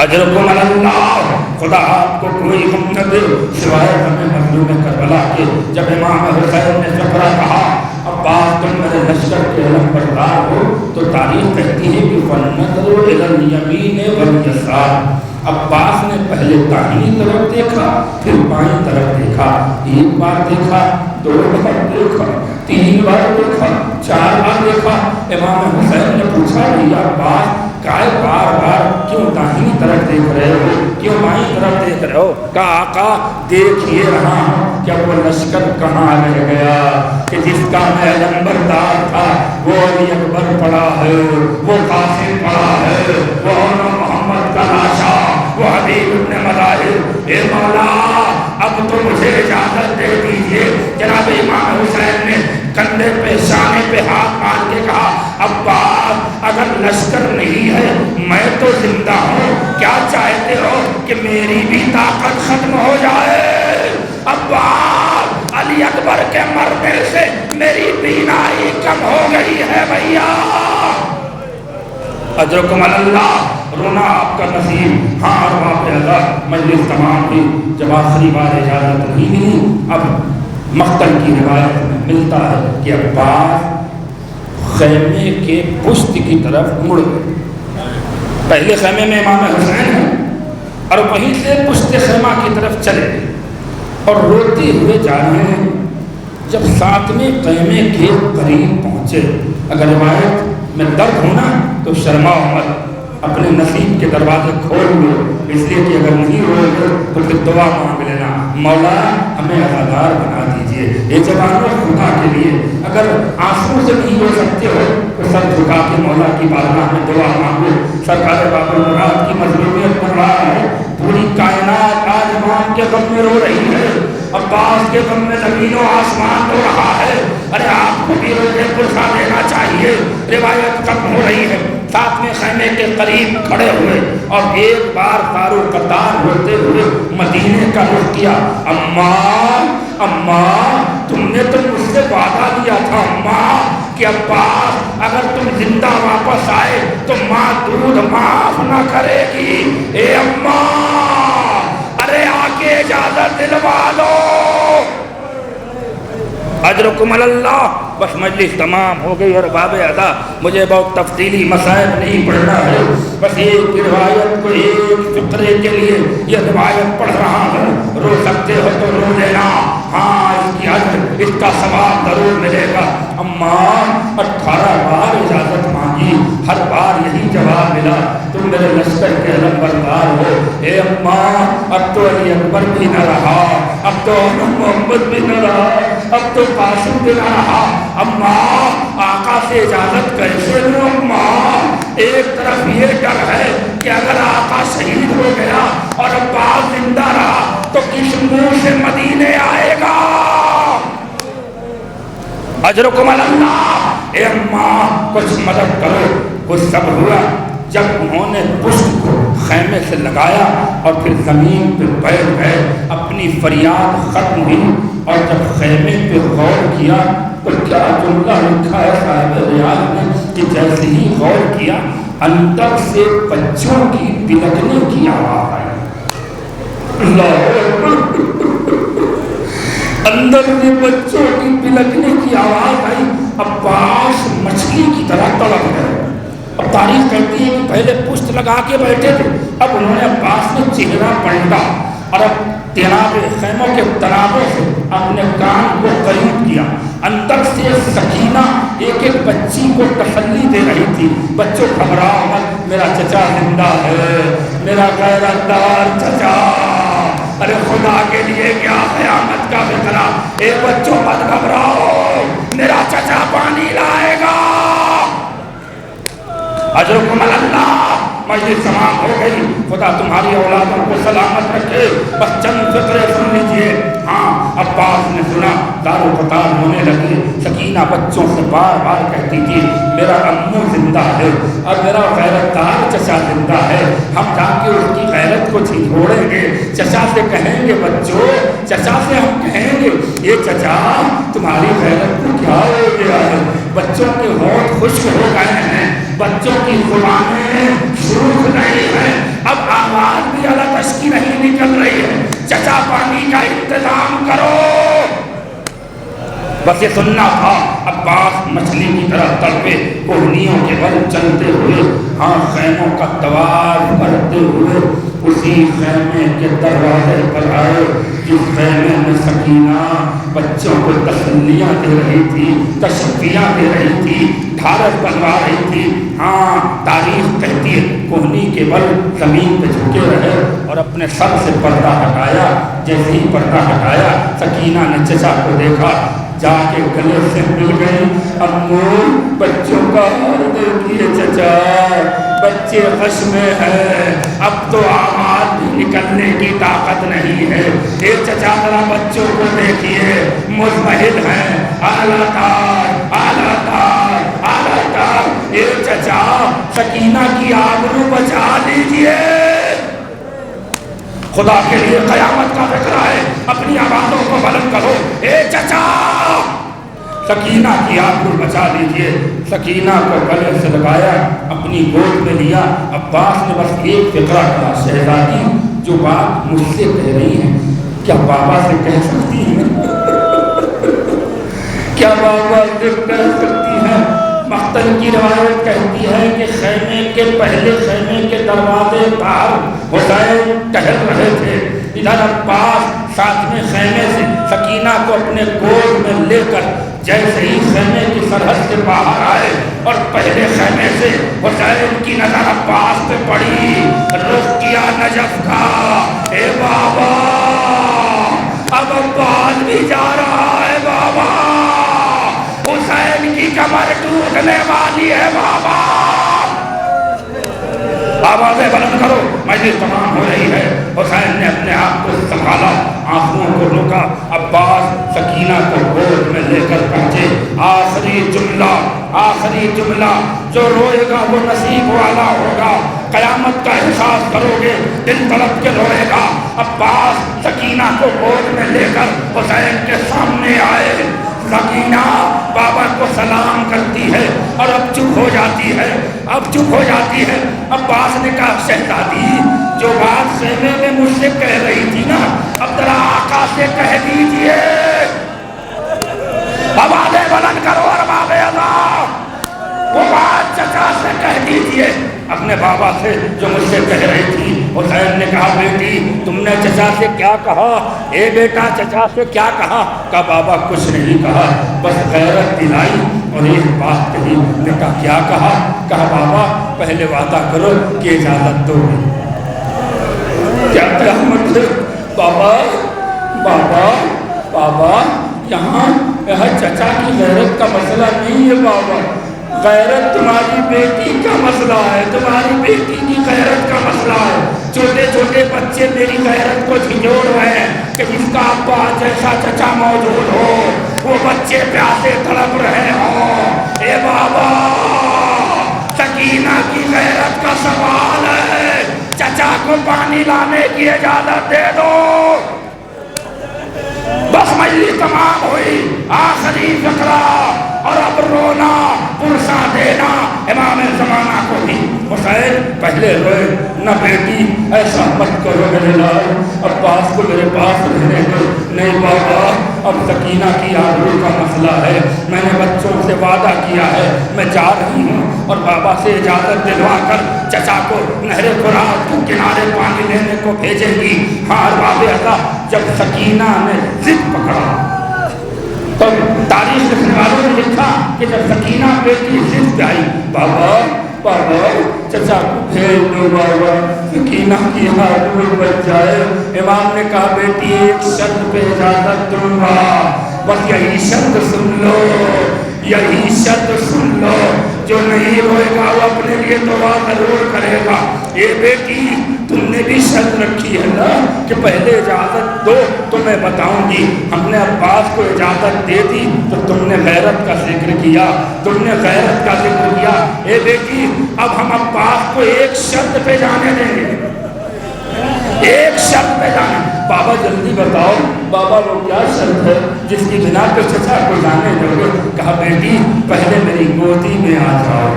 اجرکم علی اللہ، خدا آپ کو کوئی غم نہ دے سوائے ہمیں مظلوم کربلا کے۔ جب امام حسین نے فقرہ کہا عباس تم میرے لشکر کے علم بردار ہو، تو تاریخ کہتی ہے کہ فَالنَّظْرُ إِلَى الْيَمِينِ وَالْيَسَارِ، عباس نے پہلے داہنی طرف دیکھا، پھر بائیں طرف دیکھا، 1 بار دیکھا، 2 بار دیکھا، 3 بار دیکھا، 4 بار دیکھا۔ امام حسین نے پوچھا بھیا عباس کائے بار بار کیوں داہنی طرف دیکھ رہے ہو، کیوں بائیں طرف دیکھ رہے ہو؟ کہا آقا دیکھیے رہا ہوں کہ وہ لشکر کہاں رہ گیا کہ جس کا میں علم بردار تھا، وہ علی اکبر پڑا ہے، وہ قاسم پڑا ہے، وہ محمد کا لاشا، وہ حبیب ابن مظاہر۔ اے مولا اب تو مجھے اجازت دے دیجئے۔ جناب امام حسین نے کندھے پہ شانے پہ ہاتھ مار کے کہا عباس اگر لشکر نہیں ہے میں تو زندہ ہوں، کیا چاہتے ہو کہ میری بھی طاقت ختم ہو جائے؟ عباس بھیا اجرکم اللہ، رونا آپ کا نصیب۔ ہاں اور وہاں پہ اللہ مجلس تمام ہوئی، جب آخری بار اجازت نہیں ملی، اب مقتل کی روایت میں ملتا ہے کہ عباس خیمے کے پشت کی طرف مڑ گئے۔ پہلے خیمے میں امام حسین ہے اور وہیں سے پشت خیمہ کی طرف چلے اور روتے ہوئے جا رہے ہیں۔ جب ساتویں خیمے کے قریب پہنچے، اگر روایت میں درد ہونا تو شرماؤ مت، اپنے نصیب کے دروازے کھول لو، اس لیے کہ اگر نہیں ہو تو پھر دعا مانگ لینا، مولا ہمیں عزادار بنا دیجئے۔ یہ جوانوں خدا کے لیے اگر آنسو سے نہیں ہو سکتے ہو تو سر جھکا کے مولا کی بارگاہ میں دعا مانگو۔ سرکار باب المراد کی مظلومیت پڑھ رہا ہے، پوری کائنات آج امام کے غم میں رو رہی ہے، عباس کے غم میں زمین و آسمان رو رہا ہے۔ ارے آپ کو بھی روزے پرسا دینا چاہیے۔ روایت ختم ہو رہی ہے، ساتویں خیمے کے قریب کھڑے ہوئے اور ایک بار تارو قطار ہوتے ہوئے مدینے کا رخ کیا۔ اماں اماں، تم نے تو مجھ سے وعدہ دیا تھا اماں کہ عباس اگر تم زندہ واپس آئے تو ماں دودھ معاف نہ کرے گی۔ اے اماں، ارے آگے اجازت دلوا لو۔ اجرکم اللہ۔ بس مجلس تمام ہو گئی اور باب ادا مجھے بہت تفصیلی مسائل نہیں پڑھنا ہے، بس ایک روایت کو ایک فقرے کے لیے یہ روایت پڑھ رہا ہوں۔ رو سکتے ہو تو رو لینا، ہاں اس کی اجر، اس کا ثواب ضرور ملے گا۔ اماں 18 بار اجازت مانگی، ہر بار یہی جواب ملا، تم میرے لشکر کے علمبردار ہو۔ اے اماں، اب تو علی اکبر بھی نہ رہا، اب تو محمد بھی نہ رہا، اب تو قاسم بھی نہ رہا۔ اماں آقا سے اجازت کیسے لوں اماں؟ ایک طرف یہ ڈر ہے کہ اگر آقا شہید ہو گیا اور عباس زندہ رہا تو کس منہ سے مدینے آئے گا؟ اجرکم اللہ۔ اے اماں کچھ مدد کرو۔ کچھ صبر ہوا، جب انہوں نے پشت کو خیمے سے لگایا اور پھر زمین پہ بیٹھ گئے، اپنی فریاد ختم ہوئی اور جب خیمے پہ غور کیا تو کیا جملہ لکھا ہے صاحب ریاض نے کہ جیسے ہی غور کیا اندر سے بچوں کی بلکنے کی آواز آئی۔ اندر سے بچوں کی بلکنے کی آواز آئی۔ عباس مچھلی کی طرح تڑپ گئے۔ اب تاریخ کہتی ہے کہ پہلے پشت لگا کے بیٹھے تھے، اب انہوں نے عباس نے چہرہ پلٹا اور اب خیموں کے تنابوں سے اپنے کان کو قریب کیا۔ اندر سے سکینہ ایک ایک بچی کو تسلی دے رہی تھی، بچوں گھبراؤ مت، میرا چچا زندہ ہے، میرا غیرت دار چچا۔ ارے خدا کے لیے کیا قیامت کا فکرہ، اے بچوں مت گھبراؤ، میرا چچا پانی لائے گا۔ اجرکم اللہ۔ مجلس تمام ہو گئی، خدا تمہاری اولادوں کو سلامت رکھے۔ بس چند فقرے سن لیجئے۔ ہاں عباس نے سنا، دار و قطار ہونے لگے۔ سکینہ بچوں سے بار بار کہتی تھی میرا امو زندہ ہے اور میرا غیرت دار چچا زندہ ہے، ہم جا کے اس کی غیرت کو جھنجھوڑیں گے۔ چچا سے کہیں گے بچوں، چچا سے ہم کہیں گے یہ چچا تمہاری غیرت کو کیا ہو گیا ہے؟ بچوں کے ہونٹ خشک ہو گئے ہیں، بچوں کی زبانیں سرخ نہیں ہیں، اب آواز بھی الگ اشکی نہیں نکل رہی ہے، چچا پانی کا انتظام کرو۔ بس یہ سننا تھا۔ عباس مچھلی کی طرح تڑپے کوہنیوں کے بل چلتے ہوئے، ہاں خیموں کا طواف کرتے ہوئے اسی خیمے کے دروازے پر آئے جس خیمے میں سکینہ بچوں کو تسلیاں دے رہی تھی، تشفیاں دے رہی تھی، ڈھارس بنوا رہی تھی۔ ہاں تاریخ کہتی ہے کوہنی کے بل زمین پہ جھکے رہے اور اپنے سر سے پردہ ہٹایا۔ جیسے ہی پردہ ہٹایا سکینہ نے چچا کو دیکھا، جا کے گلے سے مل گئی۔ امو بچوں کا حال دیکھیے چچا، بچے غش میں ہیں، اب تو آواز بھی نکلنے کی طاقت نہیں ہے۔ اے چچا ذرا بچوں کو دیکھیے، مضمحل ہیں، اعلیٰ تار اعلیٰ تار اعلیٰ تار۔ اے چچا سکینہ کی آبرو بچا لیجئے۔ خدا کے لیے قیامت کا فکر ہے، اپنی آوازوں کو بلند کرو۔ اے چچا سکینہ کی آبرو بچا لیجئے۔ سکینہ کو گلے سے لگایا، اپنی گود میں لیا۔ عباس نے بس ایک فقرہ کہا، شہزادی جو بات مجھ سے کہہ رہی ہیں کیا بابا سے کہہ سکتی ہیں؟ کیا بابا سے کہہ سکتی ہیں؟ مقتل کی روایت کہتی ہے کہ خیمے کے پہلے خیمے کے دروازے پر حسین ٹہل رہے تھے، ادھر عباس ساتھ میں خیمے سے سکینہ کو اپنے گود میں لے کر جیسے ہی خیمے کی سرحد سے باہر آئے اور پہلے خیمے سے حسین کی نظر عباس پہ پڑی، رخ کیا نجف کا، اے بابا اب عباس بھی جا رہا ہے، بابا حسین کی کمر ٹوٹنے والی ہے، بابا آوازیں بلند کرو، مجلس تمام ہو رہی ہے۔ حسین نے اپنے آپ کو سنبھالا، آنکھوں کو روکا، عباس سکینہ کو گود میں لے کر پہنچے۔ آخری جملہ جو روئے گا وہ نصیب والا ہوگا، قیامت کا احساس کرو گے، دل تڑپ کے روئے گا۔ عباس سکینہ کو گود میں لے کر حسین کے سامنے آئے۔ سکینہ بابا کو سلام کرتی ہے اور اب چپ ہو جاتی ہے۔ عباس نے کہا، شہزادی جو بات خیمے میں مجھ سے کہہ رہی تھی نا، اب ذرا آقا سے کہہ دیجئے، آوازیں بلند کرو ارباب اذان، وہ بات چچا سے کہہ دیجئے، اپنے بابا سے جو مجھ سے کہہ رہی تھی۔ حسین نے کہا، بیٹی تم نے چچا سے کیا کہا؟ اے بیٹا چچا سے کیا کہا؟ کہا بابا کچھ نہیں کہا، بس غیرت دلائی اور ایک بات کہی۔ بیٹا کیا کہا؟ کہا بابا پہلے وعدہ کرو کہ اجازت دو گے۔ کیا قیامت ہے بابا یہاں چچا کی غیرت کا مسئلہ نہیں ہے بابا، غیرت تمہاری بیٹی کا مسئلہ ہے، تمہاری بیٹی کی غیرت کا مسئلہ ہے۔ چھوٹے چھوٹے بچے میری غیرت کو جھنجھوڑ رہے ہیں کہ جس کا ابا جیسا چچا موجود ہو، وہ بچے پیاسے تڑپ رہے ہوں۔ اے بابا سکینہ کی غیرت کا سوال ہے، چچا کو پانی لانے کی اجازت دے دو۔ بس مجلس تمام ہوئی، آخری فقرہ، اور اب رونا پرسا دینا امام زمانہ کو بھی۔ حسین پہلے روئے، نہ بیٹی ایسا مت کرو میرے لال، عباس کو میرے پاس رہنے دو۔ نہیں بابا اب سکینہ کی آبرو کا مسئلہ ہے، میں نے بچوں سے وعدہ کیا ہے، میں جا رہی ہوں اور بابا سے اجازت دلوا کر چچا کو نہر فرات کے کنارے پانی لینے کو بھیجیں گی۔ ہاں ارباب اذان، جب سکینہ نے ضد پکڑا تو تاریخ لکھنے والوں نے لکھا کہ جب سکینہ بیٹی ضد پہ آئی، بابا چچا کو بھیج دو، بابا سکینہ کی آبرو بچ جائے۔ امام نے کہا بیٹی ایک شرط پہ اجازت دوں گا، بس یہی شرط سن لو، جو نہیں روئے گا وہ اپنے لیے دعا ضرور کرے گا۔ یہ بیٹی تم نے بھی شرط رکھی ہے نا کہ پہلے اجازت دو تو میں بتاؤں گی۔ ہم نے عباس کو اجازت دے دی تو تم نے غیرت کا ذکر کیا، اے بیٹی اب ہم عباس کو ایک شرط پہ جانے دیں گے، ایک شرط پہ جانے۔ بابا جلدی بتاؤ، بابا وہ کیا شرط ہے جس کی بنا پہ چچا کو جانے دو گے؟ کہا بیٹی پہلے میری گودی میں آ جاؤ۔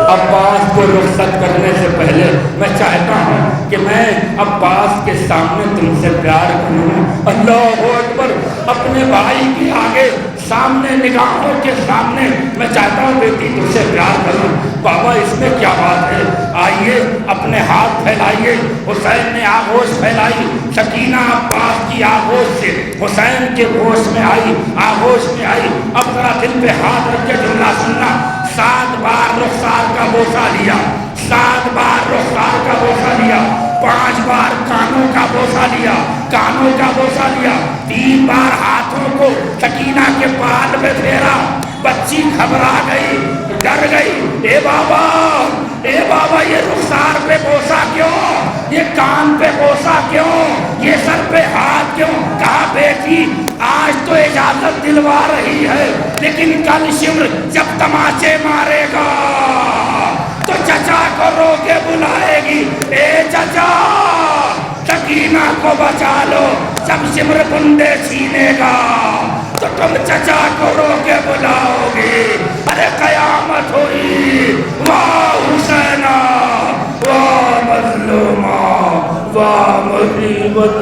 عباس کو رخصت کرنے سے پہلے میں چاہتا ہوں کہ میں عباس کے سامنے تم سے پیار کروں۔ اللہ اکبر، اپنے بھائی کے آگے سامنے نگاہوں کے سامنے میں چاہتا ہوں بیٹی تم سے پیار کروں۔ بابا اس میں کیا بات ہے؟ آئیے اپنے ہاتھ پھیلائیے۔ حسین نے آغوش پھیلائی، سکینہ عباس کی آغوش سے حسین کے گوش میں آئی، آغوش میں آئی۔ اب ذرا دل پہ ہاتھ رکھ کے جملہ سننا، 7 بار رخسار کا بوسہ لیا، 7 بار رخسار کا بوسہ لیا، 5 بار کانوں کا بوسہ لیا، کانوں کا بوسہ لیا، 3 بار ہاتھوں کو سکینہ کے بال پہ پھیرا۔ بچی گھبرا گئی، ڈر گئی، اے بابا یہ رخسار پہ بوسہ کیوں، یہ کان پہ بوسہ کیوں، یہ سر پہ ہاتھ کیوں؟ کہا بیٹی آج تو اجازت دلوا رہی ہے، لیکن کل شمر جب تماچے مارے گا تو چچا کو رو کے بلائے گی، اے چچا سکینہ کو بچا لو۔ جب شمر بندے چھینے گا تو تم چچا کو رو کے ابا مصیبت